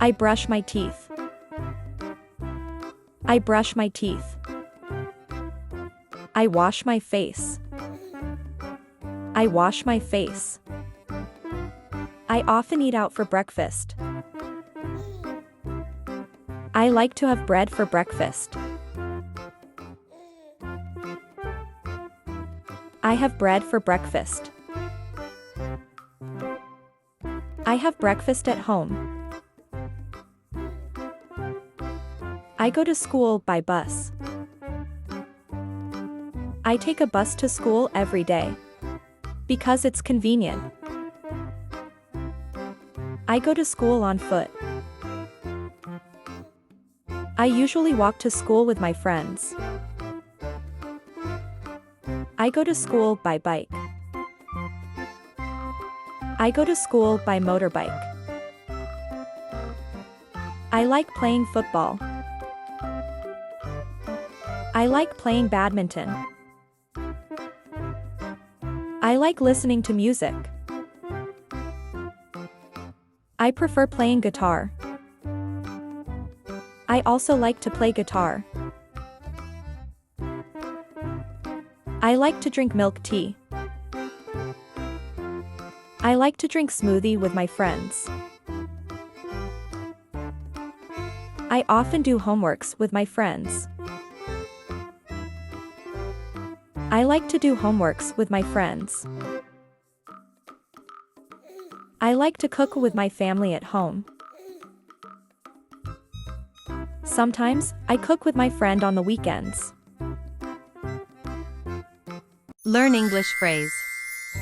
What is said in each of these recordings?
I brush my teeth. I brush my teeth. I wash my face. I wash my face. I often eat out for breakfast. I like to have bread for breakfast. I have bread for breakfast. I have breakfast at home. I go to school by bus. I take a bus to school every day because it's convenient. I go to school on foot. I usually walk to school with my friends. I go to school by bike. I go to school by motorbike. I like playing football. I like playing badminton. I like listening to music. I prefer playing guitar. I also like to play guitar. I like to drink milk tea. I like to drink smoothie with my friends. I often do homeworks with my friends. I like to do homeworks with my friends. I like to cook with my family at home. Sometimes, I cook with my friend on the weekends. Learn English phrase.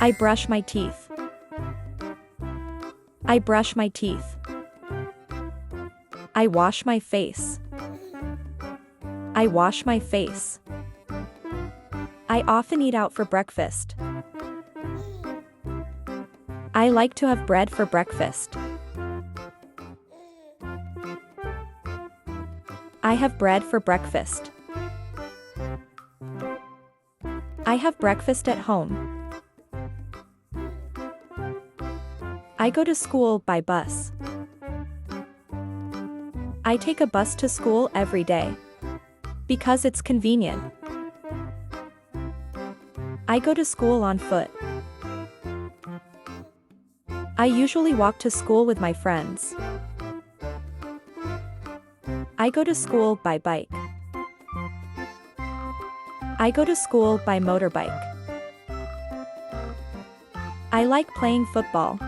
I brush my teeth. I brush my teeth. I wash my face. I wash my face. I often eat out for breakfast. I like to have bread for breakfast. I have bread for breakfast. I have breakfast at home. I go to school by bus. I take a bus to school every day because it's convenient. I go to school on foot. I usually walk to school with my friends. I go to school by bike. I go to school by motorbike. I like playing football.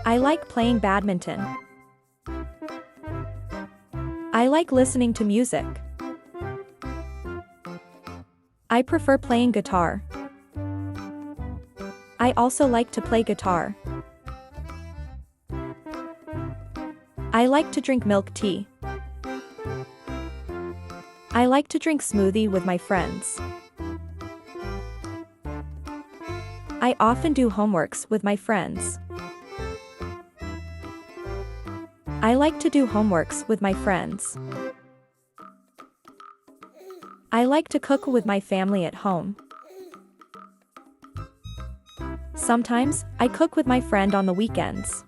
I like playing badminton. I like listening to music. I prefer playing guitar. I also like to play guitar. I like to drink milk tea. I like to drink smoothie with my friends. I often do homeworks with my friends. I like to do homeworks with my friends. I like to cook with my family at home. Sometimes, I cook with my friend on the weekends.